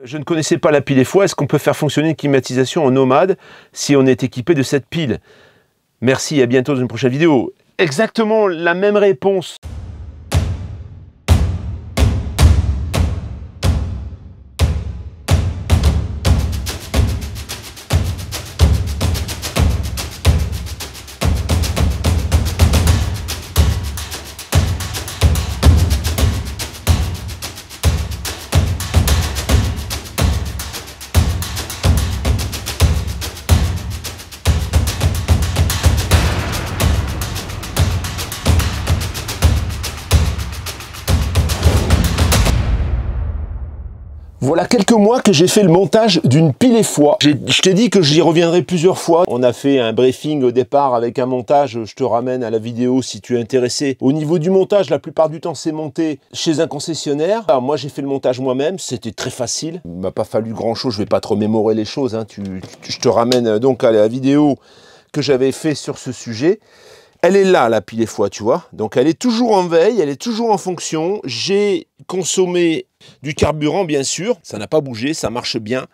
Je ne connaissais pas la pile et foie. Est-ce qu'on peut faire fonctionner une climatisation en nomade si on est équipé de cette pile? Merci, à bientôt dans une prochaine vidéo. Exactement la même réponse. Voilà quelques mois que j'ai fait le montage d'une pile et foie. Je t'ai dit que j'y reviendrai plusieurs fois. On a fait un briefing au départ avec un montage. Je te ramène à la vidéo si tu es intéressé. Au niveau du montage, la plupart du temps, c'est monté chez un concessionnaire. Alors, moi, j'ai fait le montage moi-même. C'était très facile. Il m'a pas fallu grand-chose. Je vais pas te remémorer les choses, hein. Je te ramène donc à la vidéo que j'avais fait sur ce sujet. Elle est là, la pile et foie, tu vois. Donc, elle est toujours en veille, elle est toujours en fonction. J'ai consommé du carburant, bien sûr. Ça n'a pas bougé, ça marche bien.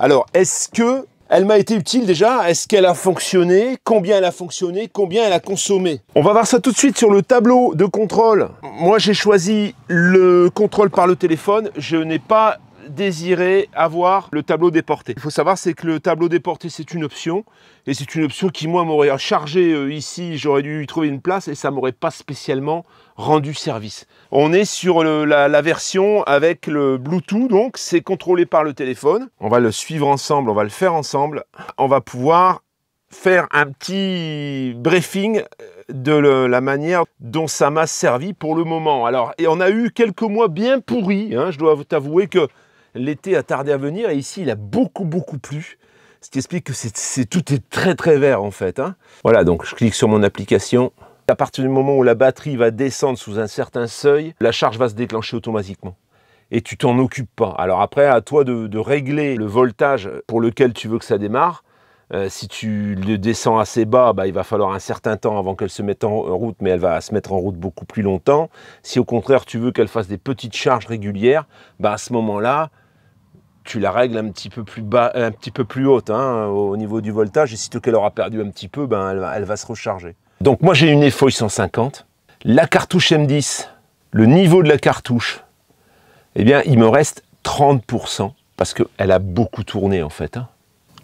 Alors, est-ce que elle m'a été utile déjà? Est-ce qu'elle a fonctionné? Combien elle a fonctionné? Combien elle a consommé? On va voir ça tout de suite sur le tableau de contrôle. Moi, j'ai choisi le contrôle par le téléphone. Je n'ai pas désiré avoir le tableau déporté. Il faut savoir, c'est que le tableau déporté, c'est une option. Et c'est une option qui, moi, m'aurait chargé ici. J'aurais dû y trouver une place et ça m'aurait pas spécialement rendu service. On est sur la version avec le Bluetooth, donc c'est contrôlé par le téléphone. On va le suivre ensemble, on va le faire ensemble. On va pouvoir faire un petit briefing de la manière dont ça m'a servi pour le moment. Alors, et on a eu quelques mois bien pourris, hein, je dois t'avouer que l'été a tardé à venir et ici il a beaucoup plu. Ce qui explique que tout est très vert en fait, hein. Voilà, donc je clique sur mon application. À partir du moment où la batterie va descendre sous un certain seuil, la charge va se déclencher automatiquement. Et tu t'en occupes pas. Alors après, à toi de régler le voltage pour lequel tu veux que ça démarre. Si tu le descends assez bas, il va falloir un certain temps avant qu'elle se mette en route, mais elle va se mettre en route beaucoup plus longtemps. Si au contraire tu veux qu'elle fasse des petites charges régulières, à ce moment-là, tu la règles un petit peu plus bas, un petit peu plus haute, hein, au niveau du voltage. Et sitôt qu'elle aura perdu un petit peu, elle va se recharger. Donc moi j'ai une EFOI 150. La cartouche M10, le niveau de la cartouche, eh bien il me reste 30% parce qu'elle a beaucoup tourné en fait, hein.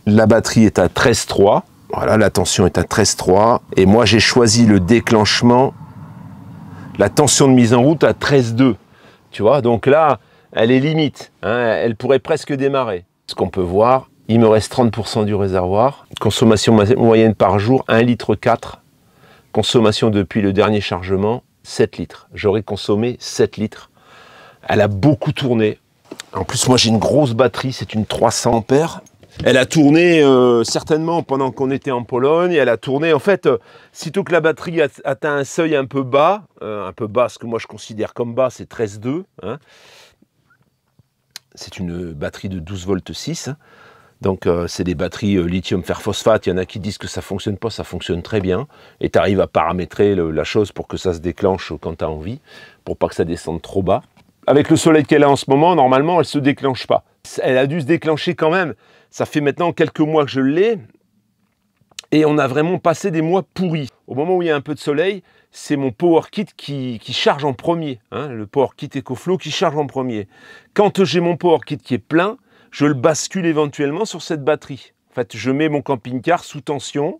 La batterie est à 13,3. Voilà, la tension est à 13,3. Et moi, j'ai choisi le déclenchement, la tension de mise en route à 13,2. Tu vois, donc là, elle est limite, hein, elle pourrait presque démarrer. Ce qu'on peut voir, il me reste 30% du réservoir. Consommation moyenne par jour, 1,4 litre. Consommation depuis le dernier chargement, 7 litres. J'aurais consommé 7 litres. Elle a beaucoup tourné. En plus, moi, j'ai une grosse batterie, c'est une 300 ampères. Elle a tourné certainement pendant qu'on était en Pologne. Elle a tourné, en fait, sitôt que la batterie atteint un seuil un peu bas, ce que moi je considère comme bas, c'est 13,2. Hein. C'est une batterie de 12 volts 6. Hein. Donc c'est des batteries lithium fer phosphate. Il y en a qui disent que ça ne fonctionne pas, ça fonctionne très bien. Et tu arrives à paramétrer la chose pour que ça se déclenche quand tu as envie, pour pas que ça descende trop bas. Avec le soleil qu'elle a en ce moment, normalement, elle ne se déclenche pas. Elle a dû se déclencher quand même. Ça fait maintenant quelques mois que je l'ai et on a vraiment passé des mois pourris. Au moment où il y a un peu de soleil, c'est mon Power Kit qui charge en premier, hein, le Power Kit EcoFlow qui charge en premier. Quand j'ai mon Power Kit qui est plein, je le bascule éventuellement sur cette batterie. En fait, je mets mon camping-car sous tension,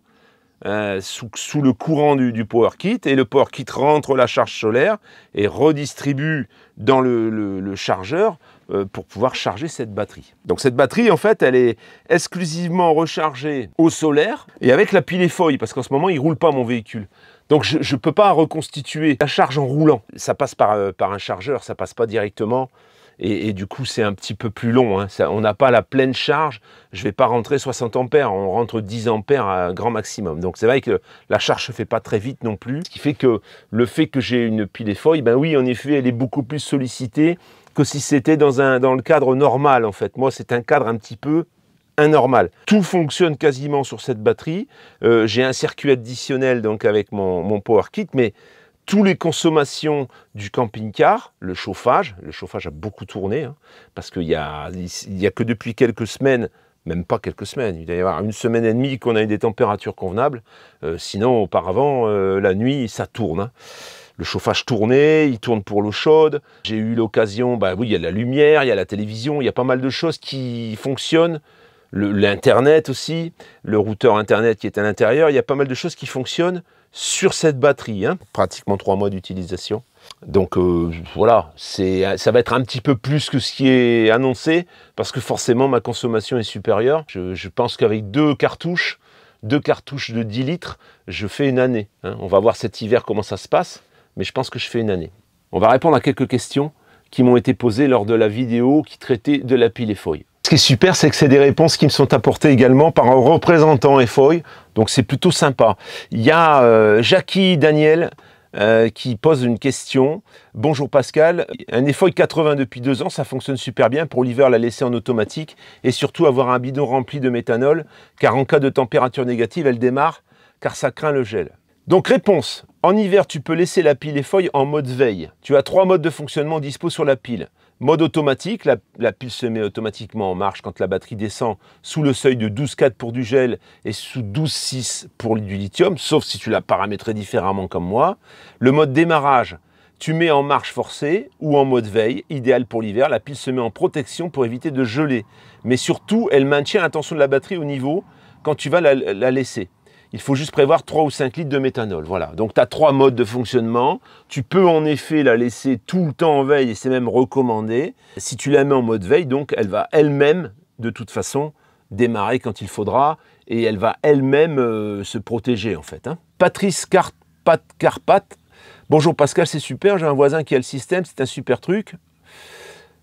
sous le courant du Power Kit, et le Power Kit rentre la charge solaire et redistribue dans le chargeur pour pouvoir charger cette batterie. Donc cette batterie, en fait, elle est exclusivement rechargée au solaire et avec la pile EFOI, parce qu'en ce moment, il ne roule pas mon véhicule. Donc je ne peux pas reconstituer la charge en roulant. Ça passe par un chargeur, ça ne passe pas directement. Et du coup, c'est un petit peu plus long. Hein. On n'a pas la pleine charge. Je ne vais pas rentrer 60 ampères. On rentre 10 ampères à grand maximum. Donc, c'est vrai que la charge ne se fait pas très vite non plus. Ce qui fait que le fait que j'ai une pile EFOI, oui, en effet, elle est beaucoup plus sollicitée que si c'était dans le cadre normal, en fait. Moi, c'est un cadre un petit peu anormal. Tout fonctionne quasiment sur cette batterie. J'ai un circuit additionnel donc avec mon Power Kit, mais toutes les consommations du camping-car, le chauffage a beaucoup tourné, hein, parce qu'il y a que depuis quelques semaines, même pas quelques semaines, il doit y avoir 1 semaine et demie qu'on a eu des températures convenables, sinon auparavant, la nuit, ça tourne. Hein. Le chauffage tournait, il tourne pour l'eau chaude. J'ai eu l'occasion, bah oui, il y a la lumière, il y a la télévision, il y a pas mal de choses qui fonctionnent. L'internet aussi, le routeur internet qui est à l'intérieur, il y a pas mal de choses qui fonctionnent sur cette batterie. Hein. Pratiquement 3 mois d'utilisation. Donc voilà, ça va être un petit peu plus que ce qui est annoncé, parce que forcément ma consommation est supérieure. Je pense qu'avec 2 cartouches de 10 litres, je fais une année. Hein. On va voir cet hiver comment ça se passe. Mais je pense que je fais une année. On va répondre à quelques questions qui m'ont été posées lors de la vidéo qui traitait de la pile EFOY. Ce qui est super, c'est que c'est des réponses qui me sont apportées également par un représentant EFOY, donc c'est plutôt sympa. Il y a Jackie Daniel qui pose une question. Bonjour Pascal, un EFOY 80 depuis 2 ans, ça fonctionne super bien. Pour l'hiver, la laisser en automatique et surtout avoir un bidon rempli de méthanol, car en cas de température négative, elle démarre, car ça craint le gel. Donc réponse, en hiver tu peux laisser la pile EFOY en mode veille. Tu as 3 modes de fonctionnement dispo sur la pile. Mode automatique, la pile se met automatiquement en marche quand la batterie descend sous le seuil de 12,4 pour du gel et sous 12,6 pour du lithium, sauf si tu l'as paramétré différemment comme moi. Le mode démarrage, tu mets en marche forcée ou en mode veille, idéal pour l'hiver. La pile se met en protection pour éviter de geler. Mais surtout, elle maintient la tension de la batterie au niveau quand tu vas la laisser. Il faut juste prévoir 3 ou 5 litres de méthanol. Voilà, donc tu as 3 modes de fonctionnement. Tu peux en effet la laisser tout le temps en veille et c'est même recommandé. Si tu la mets en mode veille, donc elle va elle-même, de toute façon, démarrer quand il faudra et elle va elle-même se protéger en fait. Hein. Patrice Carpat. Bonjour Pascal, c'est super, j'ai un voisin qui a le système, c'est un super truc.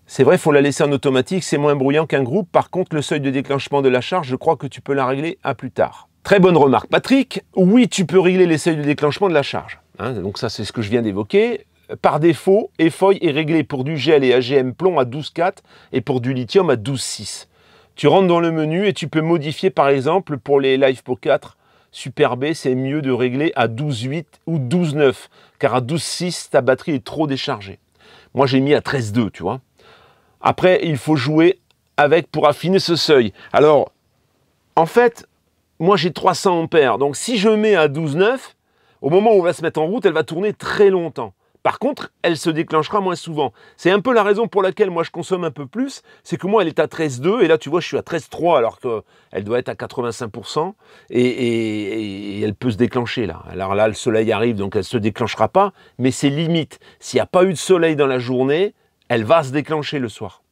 C'est vrai, il faut la laisser en automatique, c'est moins bruyant qu'un groupe. Par contre, le seuil de déclenchement de la charge, je crois que tu peux la régler à plus tard. Très bonne remarque, Patrick. Oui, tu peux régler les seuils de déclenchement de la charge. Hein, donc ça, c'est ce que je viens d'évoquer. Par défaut, EFOY est réglé pour du gel et AGM plomb à 12,4 et pour du lithium à 12,6. Tu rentres dans le menu et tu peux modifier, par exemple, pour les LiFePO 4 Super B, c'est mieux de régler à 12,8 ou 12,9, car à 12,6, ta batterie est trop déchargée. Moi, j'ai mis à 13,2, tu vois. Après, il faut jouer avec pour affiner ce seuil. Alors, en fait, moi j'ai 300 ampères, donc si je mets à 12,9, au moment où on va se mettre en route, elle va tourner très longtemps. Par contre, elle se déclenchera moins souvent. C'est un peu la raison pour laquelle moi je consomme un peu plus, c'est que moi elle est à 13,2 et là tu vois je suis à 13,3 alors qu'elle doit être à 85% et elle peut se déclencher là. Alors là le soleil arrive donc elle ne se déclenchera pas, mais c'est limite. S'il n'y a pas eu de soleil dans la journée, elle va se déclencher le soir.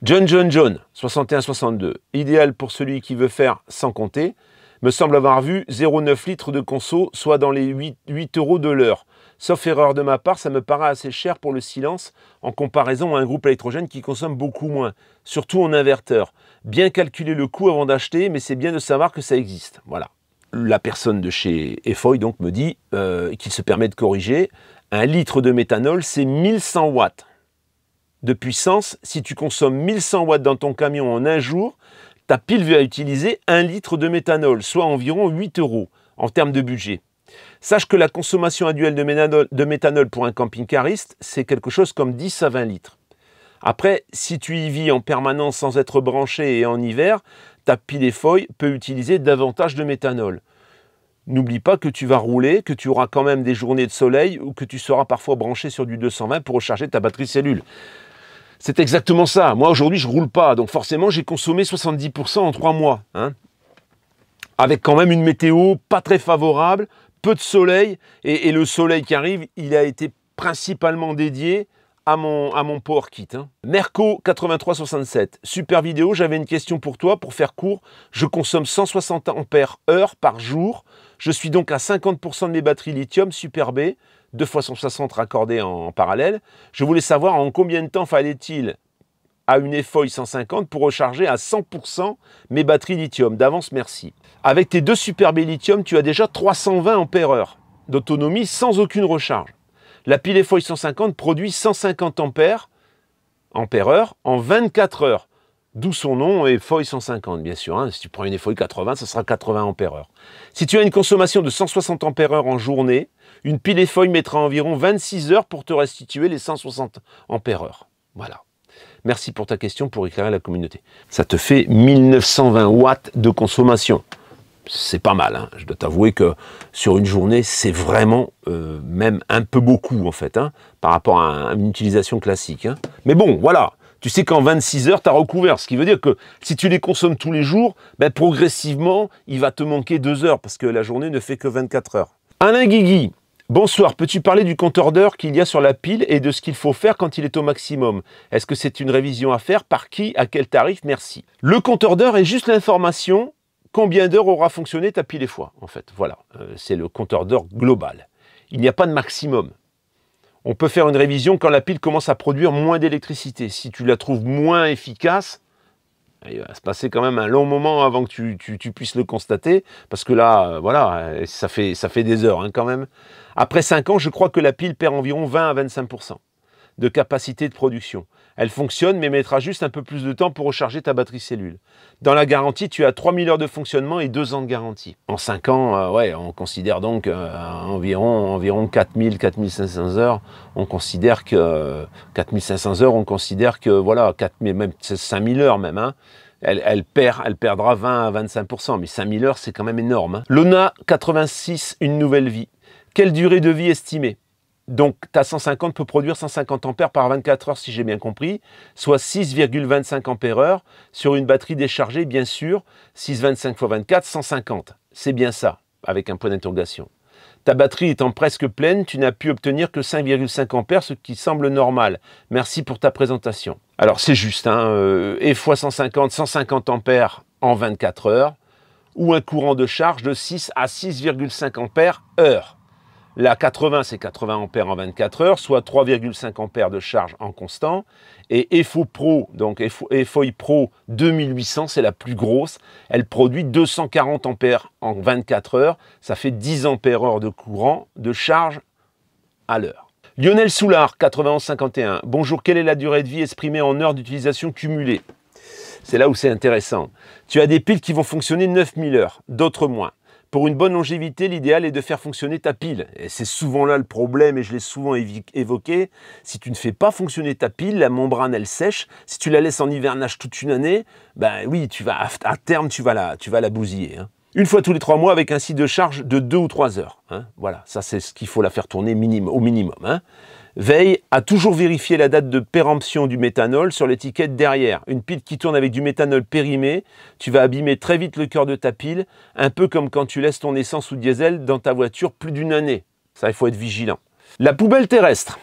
John, 61-62, idéal pour celui qui veut faire sans compter. Me semble avoir vu 0,9 litres de conso, soit dans les 8 € de l'heure. Sauf erreur de ma part, ça me paraît assez cher pour le silence en comparaison à un groupe électrogène qui consomme beaucoup moins, surtout en inverteur. Bien calculer le coût avant d'acheter, mais c'est bien de savoir que ça existe. Voilà. La personne de chez EFOY donc me dit qu'il se permet de corriger. 1 litre de méthanol, c'est 1100 watts de puissance. Si tu consommes 1100 watts dans ton camion en un jour, ta pile va utiliser 1 litre de méthanol, soit environ 8 € en termes de budget. Sache que la consommation annuelle de méthanol pour un camping-cariste, c'est quelque chose comme 10 à 20 litres. Après, si tu y vis en permanence sans être branché et en hiver, ta pile EFOY peut utiliser davantage de méthanol. N'oublie pas que tu vas rouler, que tu auras quand même des journées de soleil ou que tu seras parfois branché sur du 220 pour recharger ta batterie cellule. C'est exactement ça. Moi, aujourd'hui, je ne roule pas. Donc, forcément, j'ai consommé 70% en 3 mois. Hein, avec quand même une météo pas très favorable, peu de soleil. Et le soleil qui arrive, il a été principalement dédié à mon Power Kit. Hein. Merco 8367. Super vidéo. J'avais une question pour toi. Pour faire court, je consomme 160 ampères heure par jour. Je suis donc à 50% de mes batteries lithium Super B. 2 fois 160 raccordées en parallèle. Je voulais savoir en combien de temps fallait-il à une EFOY 150 pour recharger à 100% mes batteries lithium. D'avance, merci. Avec tes 2 Super B lithium, tu as déjà 320 ampères-heure d'autonomie sans aucune recharge. La pile EFOY 150 produit 150 ampères-heure en 24 heures. D'où son nom, EFOY 150, bien sûr. Hein. Si tu prends une EFOY 80, ce sera 80 ampères-heure. Si tu as une consommation de 160 ampères-heure en journée, une pile EFOY mettra environ 26 heures pour te restituer les 160 ampères-heure. Voilà. Merci pour ta question, pour éclairer la communauté. Ça te fait 1920 watts de consommation. C'est pas mal, hein. Je dois t'avouer que sur une journée, c'est vraiment même un peu beaucoup, en fait, hein, par rapport à une utilisation classique. Hein. Mais bon, voilà. Tu sais qu'en 26 heures, tu as recouvert. Ce qui veut dire que si tu les consommes tous les jours, ben, progressivement, il va te manquer 2 heures parce que la journée ne fait que 24 heures. Alain Guigui, bonsoir. Peux-tu parler du compteur d'heures qu'il y a sur la pile et de ce qu'il faut faire quand il est au maximum? Est-ce que c'est une révision à faire? Par qui? À quel tarif? Merci. Le compteur d'heures est juste l'information combien d'heures aura fonctionné ta pile et fois, en fait. Voilà, c'est le compteur d'heures global. Il n'y a pas de maximum. On peut faire une révision quand la pile commence à produire moins d'électricité. Si tu la trouves moins efficace, il va se passer quand même un long moment avant que tu puisses le constater, parce que là, voilà, ça fait des heures hein, quand même. Après 5 ans, je crois que la pile perd environ 20 à 25% de capacité de production. Elle fonctionne, mais mettra juste un peu plus de temps pour recharger ta batterie cellule. Dans la garantie, tu as 3000 heures de fonctionnement et 2 ans de garantie. En 5 ans, ouais, on considère donc environ 4000, 4500 heures. On considère que 4500 heures, on considère que voilà, 4000, même 5000 heures même. Hein, elle perdra 20 à 25%, mais 5000 heures, c'est quand même énorme. Hein. Lona 86, une nouvelle vie. Quelle durée de vie estimée? Donc, ta 150 peut produire 150 ampères par 24 heures, si j'ai bien compris, soit 6,25 ampères-heure sur une batterie déchargée, bien sûr, 6,25 x 24, 150. C'est bien ça, avec un point d'interrogation. Ta batterie étant presque pleine, tu n'as pu obtenir que 5,5 ampères, ce qui semble normal. Merci pour ta présentation. Alors, c'est juste, hein, et fois 150 ampères en 24 heures, ou un courant de charge de 6 à 6,5 ampères-heure. La 80, c'est 80 ampères en 24 heures, soit 3,5 ampères de charge en constant. Et EFO Pro, donc EFOY Pro 2800, c'est la plus grosse. Elle produit 240 ampères en 24 heures. Ça fait 10 ampères-heure de courant de charge à l'heure. Lionel Soulard, 9151. Bonjour, quelle est la durée de vie exprimée en heures d'utilisation cumulée? C'est là où c'est intéressant. Tu as des piles qui vont fonctionner 9000 heures, d'autres moins. Pour une bonne longévité, l'idéal est de faire fonctionner ta pile. Et c'est souvent là le problème, et je l'ai souvent évoqué. Si tu ne fais pas fonctionner ta pile, la membrane, elle sèche. Si tu la laisses en hivernage toute une année, ben oui, à terme, tu vas la bousiller. Hein. Une fois tous les 3 mois avec un cycle de charge de 2 ou 3 heures. Hein. Voilà, ça c'est ce qu'il faut la faire tourner au minimum. Hein. Veille à toujours vérifier la date de péremption du méthanol sur l'étiquette derrière. Une pile qui tourne avec du méthanol périmé, tu vas abîmer très vite le cœur de ta pile, un peu comme quand tu laisses ton essence ou diesel dans ta voiture plus d'une année. Ça, il faut être vigilant. La poubelle terrestre.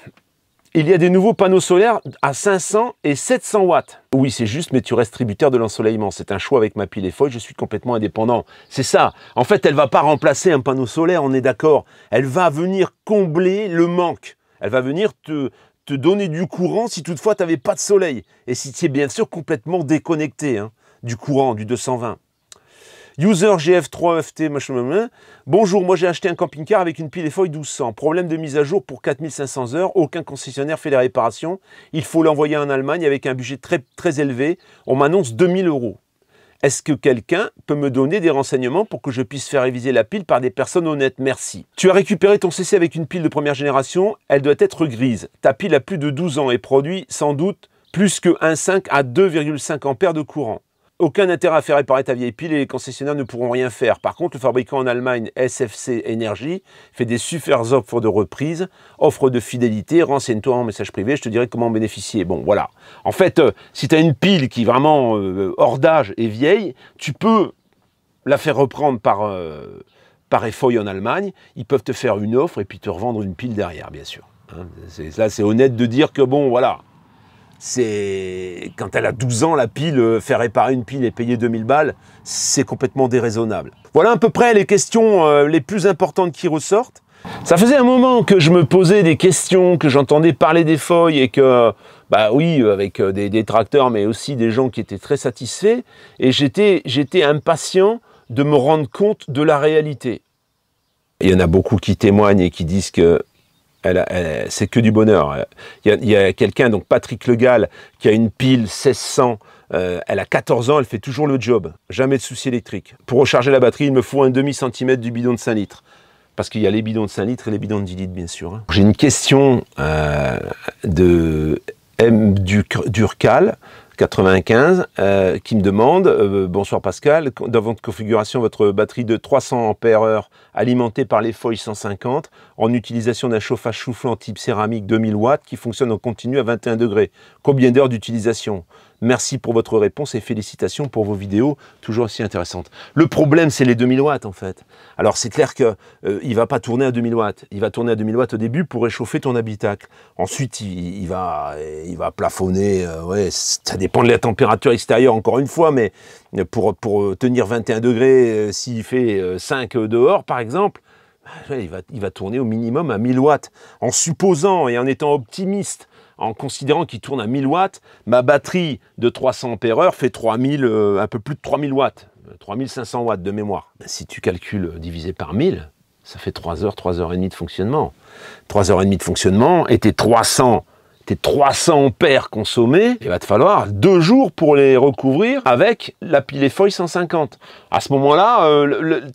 Il y a des nouveaux panneaux solaires à 500 et 700 watts. Oui, c'est juste, mais tu restes tributaire de l'ensoleillement. C'est un choix avec ma pile EFOY, je suis complètement indépendant. C'est ça. En fait, elle ne va pas remplacer un panneau solaire, on est d'accord. Elle va venir combler le manque. Elle va venir te donner du courant si toutefois tu n'avais pas de soleil. Et si tu es bien sûr complètement déconnecté hein, du courant, du 220. User GF3FT, bonjour, moi j'ai acheté un camping-car avec une pile EFOY 1200. Problème de mise à jour pour 4500 heures, aucun concessionnaire fait les réparations. Il faut l'envoyer en Allemagne avec un budget très, très élevé. On m'annonce 2000 €. Est-ce que quelqu'un peut me donner des renseignements pour que je puisse faire réviser la pile par des personnes honnêtes? Merci. Tu as récupéré ton CC avec une pile de première génération, elle doit être grise. Ta pile a plus de 12 ans et produit sans doute plus que 1,5 à 2,5 ampères de courant. Aucun intérêt à faire réparer ta vieille pile et les concessionnaires ne pourront rien faire. Par contre, le fabricant en Allemagne, SFC Energy, fait des super offres de reprise, offres de fidélité. Renseigne-toi en message privé, je te dirai comment en bénéficier. Bon, voilà. En fait, si tu as une pile qui est vraiment hors d'âge et vieille, tu peux la faire reprendre par EFOY en Allemagne. Ils peuvent te faire une offre et puis te revendre une pile derrière, bien sûr. Hein, là, c'est honnête de dire que, bon, voilà. C'est quand elle a 12 ans, la pile, faire réparer une pile et payer 2000 balles, c'est complètement déraisonnable. Voilà à peu près les questions les plus importantes qui ressortent. Ça faisait un moment que je me posais des questions, que j'entendais parler d'EFOY et que, bah oui, avec des détracteurs, mais aussi des gens qui étaient très satisfaits. Et j'étais impatient de me rendre compte de la réalité. Il y en a beaucoup qui témoignent et qui disent que c'est que du bonheur. Il y a quelqu'un, donc Patrick Legal, qui a une pile 1600 Elle a 14 ans, elle fait toujours le job. Jamais de souci électrique. Pour recharger la batterie, il me faut un demi-centimètre du bidon de 5 litres. Parce qu'il y a les bidons de 5 litres et les bidons de 10 litres, bien sûr. Hein. J'ai une question de M. Durcal, 95, qui me demande bonsoir Pascal, dans votre configuration, votre batterie de 300 ampères-heure alimentée par les feuilles 150 en utilisation d'un chauffage soufflant type céramique 2000 watts qui fonctionne en continu à 21 degrés. Combien d'heures d'utilisation? Merci pour votre réponse et félicitations pour vos vidéos, toujours aussi intéressantes. Le problème, c'est les 2000 watts en fait. Alors c'est clair qu'il ne va pas tourner à 2000 watts. Il va tourner à 2000 watts au début pour réchauffer ton habitacle. Ensuite, il va plafonner. Ouais, ça dépend de la température extérieure encore une fois, mais pour tenir 21 degrés, s'il fait 5 dehors par exemple, il va tourner au minimum à 1000 watts. En supposant et en étant optimiste, en considérant qu'il tourne à 1000 watts, ma batterie de 300 ampères-heure fait 3000, un peu plus de 3000 watts, 3500 watts de mémoire. Ben, si tu calcules divisé par 1000, ça fait 3 heures, 3 heures et demie de fonctionnement. 3 heures et demie de fonctionnement, et tes 300 ampères consommés, il va te falloir 2 jours pour les recouvrir avec la pile et feuille 150. À ce moment-là,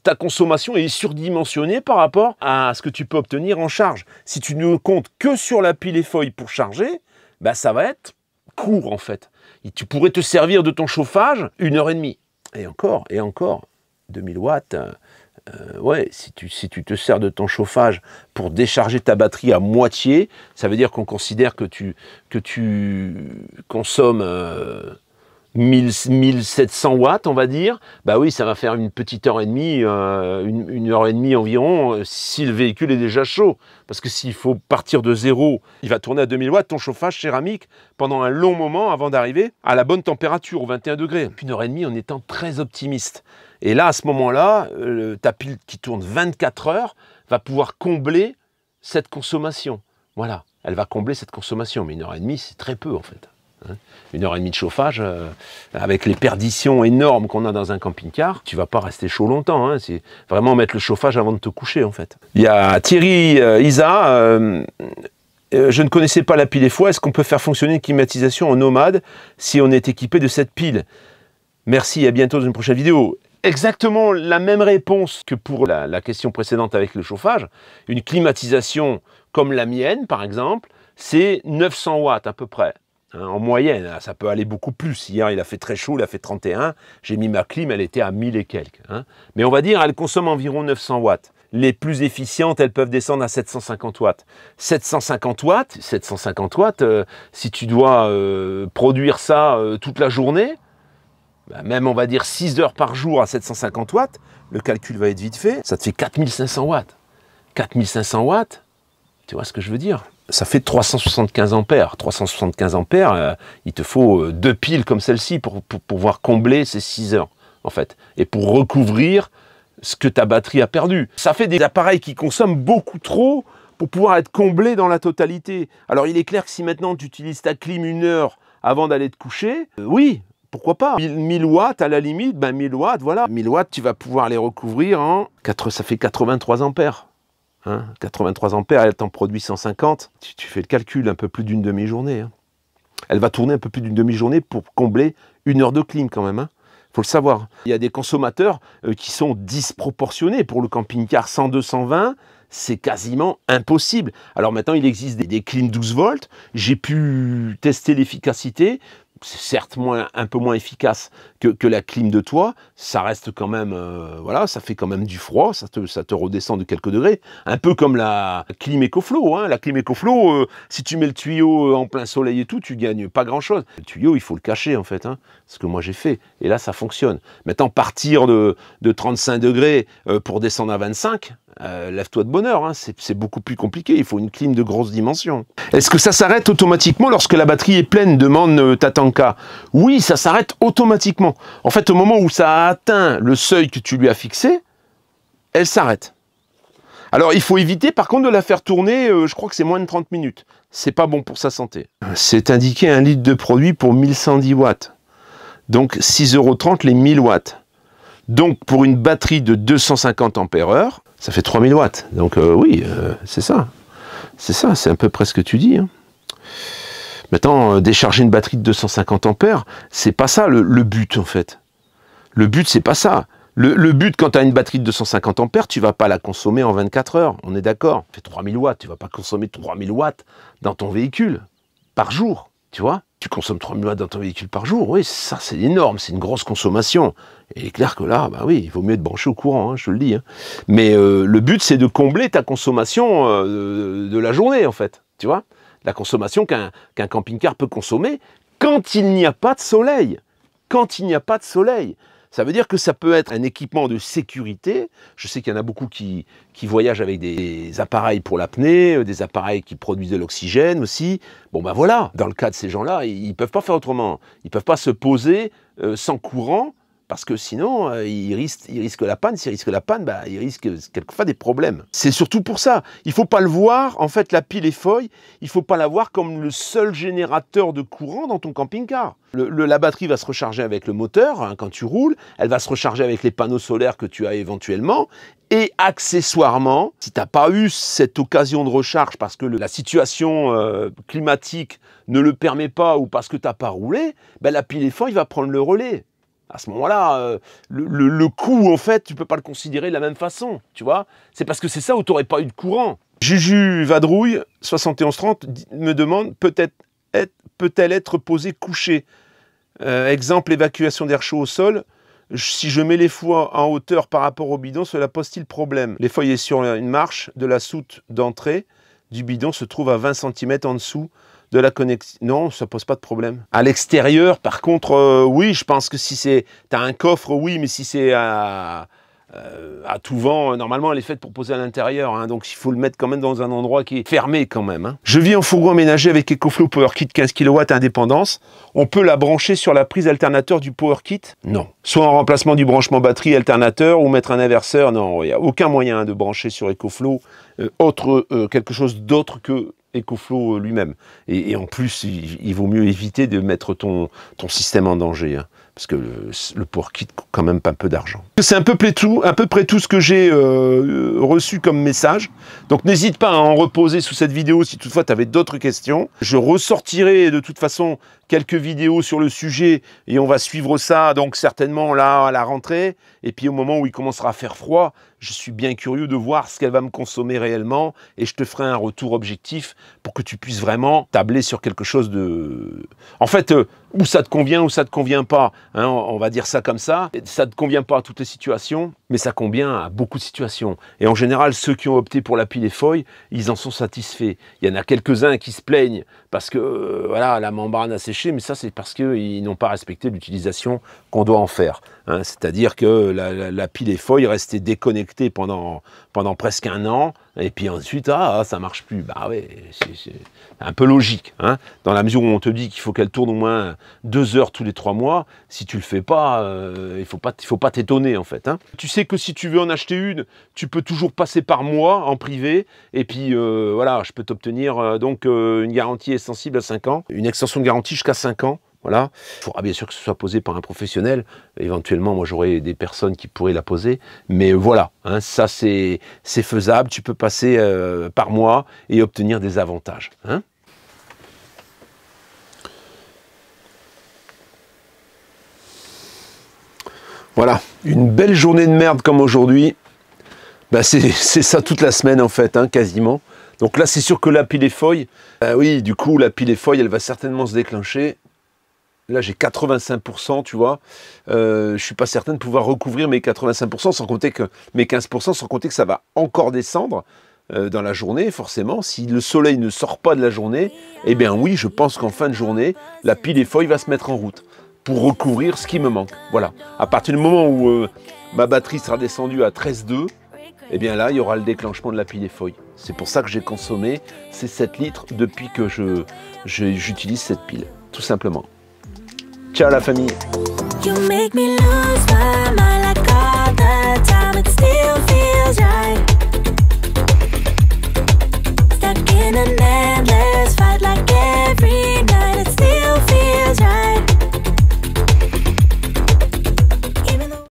ta consommation est surdimensionnée par rapport à ce que tu peux obtenir en charge. Si tu ne comptes que sur la pile et feuille pour charger, bah ça va être court en fait. Et tu pourrais te servir de ton chauffage 1 heure et demie. Et encore, 2000 watts... ouais, si tu te sers de ton chauffage pour décharger ta batterie à moitié, ça veut dire qu'on considère que tu consommes 1700 watts, on va dire. Bah oui, ça va faire une petite heure et demie, une heure et demie environ, si le véhicule est déjà chaud. Parce que s'il faut partir de zéro, il va tourner à 2000 watts, ton chauffage céramique, pendant un long moment avant d'arriver à la bonne température, au 21 degrés. Une heure et demie en étant très optimiste. Et là, à ce moment-là, ta pile qui tourne 24 heures va pouvoir combler cette consommation. Voilà, elle va combler cette consommation. Mais 1 heure et demie, c'est très peu en fait. 1 heure et demie de chauffage, avec les perditions énormes qu'on a dans un camping-car, tu vas pas rester chaud longtemps. Hein. C'est vraiment mettre le chauffage avant de te coucher en fait. Il y a Thierry Isa, je ne connaissais pas la pile et foie. Est-ce qu'on peut faire fonctionner une climatisation en nomade si on est équipé de cette pile? Merci, à bientôt dans une prochaine vidéo. Exactement la même réponse que pour la question précédente avec le chauffage. Une climatisation comme la mienne, par exemple, c'est 900 watts à peu près. Hein, en moyenne, ça peut aller beaucoup plus. Hier, il a fait très chaud, il a fait 31. J'ai mis ma clim, elle était à 1000 et quelques. Hein. Mais on va dire, elle consomme environ 900 watts. Les plus efficientes, elles peuvent descendre à 750 watts. 750 watts, si tu dois produire ça toute la journée, bah même on va dire 6 heures par jour à 750 watts, le calcul va être vite fait, ça te fait 4500 watts. 4500 watts, tu vois ce que je veux dire? Ça fait 375 ampères. 375 ampères, il te faut 2 piles comme celle-ci pour pouvoir combler ces 6 heures, en fait. Et pour recouvrir ce que ta batterie a perdu. Ça fait des appareils qui consomment beaucoup trop pour pouvoir être comblés dans la totalité. Alors il est clair que si maintenant tu utilises ta clim 1 heure avant d'aller te coucher, oui, pourquoi pas 1000 watts à la limite, ben 1000 watts, voilà. 1000 watts, tu vas pouvoir les recouvrir en... ça fait 83 ampères. Hein, 83 ampères, elle t'en produit 150. Tu fais le calcul, un peu plus d'une demi-journée. Hein. Elle va tourner un peu plus d'une demi-journée pour combler 1 heure de clim quand même. Hein. Faut le savoir. Il y a des consommateurs qui sont disproportionnés. Pour le camping-car 100-220, c'est quasiment impossible. Alors maintenant, il existe des clims 12 volts. J'ai pu tester l'efficacité. C'est certes un peu moins efficace que la clim de toit, ça reste quand même, voilà, ça fait quand même du froid, ça te redescend de quelques degrés, un peu comme la clim EcoFlow, hein. La clim EcoFlow, si tu mets le tuyau en plein soleil et tout, tu gagnes pas grand chose. Le tuyau, il faut le cacher en fait, hein, ce que moi j'ai fait, et là ça fonctionne. Maintenant, partir de 35 degrés pour descendre à 25, lève-toi de bonne heure, hein. C'est beaucoup plus compliqué, il faut une clim de grosse dimension. Est-ce que ça s'arrête automatiquement lorsque la batterie est pleine, demande Tatanka? Oui, ça s'arrête automatiquement. En fait, au moment où ça a atteint le seuil que tu lui as fixé, elle s'arrête. Alors, il faut éviter par contre de la faire tourner, je crois que c'est moins de 30 minutes. C'est pas bon pour sa santé. C'est indiqué 1 litre de produit pour 1110 watts. Donc 6,30 € les 1000 watts. Donc pour une batterie de 250 ampères-heure, ça fait 3000 watts. Donc oui, c'est ça. C'est ça, c'est à peu près ce que tu dis. Hein. Maintenant, décharger une batterie de 250 ampères, c'est pas ça le but en fait. Le but, c'est pas ça. Le but, quand tu as une batterie de 250 ampères, tu vas pas la consommer en 24 heures, on est d'accord. Tu fais 3000 watts, tu vas pas consommer 3000 watts dans ton véhicule par jour, tu vois. Tu consommes 3000 watts dans ton véhicule par jour, oui, ça c'est énorme, c'est une grosse consommation. Et il est clair que là, bah oui, il vaut mieux être branché au courant, hein, je te le dis. Hein. Mais le but, c'est de combler ta consommation de la journée, en fait, tu vois. La consommation qu'un camping-car peut consommer quand il n'y a pas de soleil. Quand il n'y a pas de soleil. Ça veut dire que ça peut être un équipement de sécurité. Je sais qu'il y en a beaucoup qui voyagent avec des appareils pour l'apnée, des appareils qui produisent de l'oxygène aussi. Bon ben voilà, dans le cas de ces gens-là, ils ne peuvent pas faire autrement. Ils ne peuvent pas se poser sans courant, parce que sinon, ils risquent la panne. S'ils risquent la panne, bah, ils risquent quelquefois des problèmes. C'est surtout pour ça. Il ne faut pas le voir, en fait, la pile EFOY, il ne faut pas la voir comme le seul générateur de courant dans ton camping-car. La batterie va se recharger avec le moteur, hein, quand tu roules. Elle va se recharger avec les panneaux solaires que tu as éventuellement. Et accessoirement, si tu n'as pas eu cette occasion de recharge parce que la situation climatique ne le permet pas ou parce que tu n'as pas roulé, ben, la pile EFOY va prendre le relais. À ce moment-là, le coût, en fait, tu ne peux pas le considérer de la même façon, tu vois. C'est parce que c'est ça où tu n'aurais pas eu de courant. Juju Vadrouille, 7130, me demande, peut-elle être posée couchée? Exemple, évacuation d'air chaud au sol. Si je mets les foies en hauteur par rapport au bidon, cela pose-t-il problème? Les foyers sur une marche de la soute d'entrée du bidon se trouve à 20 cm en dessous de la connexion. Non, ça pose pas de problème. À l'extérieur, par contre, oui, je pense que si c'est... T'as un coffre, oui, mais si c'est à tout vent, normalement, elle est faite pour poser à l'intérieur, hein, donc il faut le mettre quand même dans un endroit qui est fermé quand même. Hein. Je vis en fourgon aménagé avec EcoFlow PowerKit 15 kW indépendance. On peut la brancher sur la prise alternateur du PowerKit? Non. Soit en remplacement du branchement batterie alternateur ou mettre un inverseur? Non, il n'y a aucun moyen de brancher sur EcoFlow quelque chose d'autre que EcoFlow lui-même. Et en plus, il vaut mieux éviter de mettre ton système en danger. Hein. Parce que le PowerKit coûte quand même pas un peu d'argent. C'est à peu près tout ce que j'ai reçu comme message. Donc n'hésite pas à en reposer sous cette vidéo si toutefois tu avais d'autres questions. Je ressortirai de toute façon quelques vidéos sur le sujet et on va suivre ça donc certainement là à la rentrée. Et puis au moment où il commencera à faire froid, je suis bien curieux de voir ce qu'elle va me consommer réellement et je te ferai un retour objectif pour que tu puisses vraiment tabler sur quelque chose de... En fait, où ça te convient ou ça te convient pas. Hein, on va dire ça comme ça. Ça ne te convient pas à toutes les situations, mais ça convient à beaucoup de situations. Et en général, ceux qui ont opté pour la pile EFOY, ils en sont satisfaits. Il y en a quelques-uns qui se plaignent parce que voilà, la membrane a séché, mais ça c'est parce qu'ils n'ont pas respecté l'utilisation qu'on doit en faire. Hein, c'est-à-dire que la pile EFOY est restée déconnectée pendant presque un an, et puis ensuite, ça marche plus. Bah ouais, c'est un peu logique. Hein, dans la mesure où on te dit qu'il faut qu'elle tourne au moins 2 heures tous les 3 mois, si tu le fais pas, il faut pas t'étonner en fait. Hein. Tu sais que si tu veux en acheter une, tu peux toujours passer par moi en privé, et puis voilà, je peux t'obtenir donc une garantie extensible à 5 ans, une extension de garantie jusqu'à 5 ans. Voilà. Il faudra bien sûr que ce soit posé par un professionnel. Éventuellement, moi, j'aurai des personnes qui pourraient la poser. Mais voilà, hein, ça, c'est faisable. Tu peux passer par moi et obtenir des avantages. Hein. Voilà, une belle journée de merde comme aujourd'hui. Ben, c'est ça toute la semaine, en fait, hein, quasiment. Donc là, c'est sûr que la pile EFOY, oui, du coup, la pile EFOY, elle va certainement se déclencher. Là, j'ai 85%, tu vois. Je ne suis pas certain de pouvoir recouvrir mes 85%, sans compter que mes 15%, sans compter que ça va encore descendre dans la journée, forcément. Si le soleil ne sort pas de la journée, eh bien oui, je pense qu'en fin de journée, la pile EFOY va se mettre en route pour recouvrir ce qui me manque. Voilà. À partir du moment où ma batterie sera descendue à 13,2, eh bien là, il y aura le déclenchement de la pile EFOY. C'est pour ça que j'ai consommé ces 7 litres depuis que j'utilise cette pile, tout simplement. Ciao la famille. You make me lose my mind like all the time. It still feels right. Stuck in a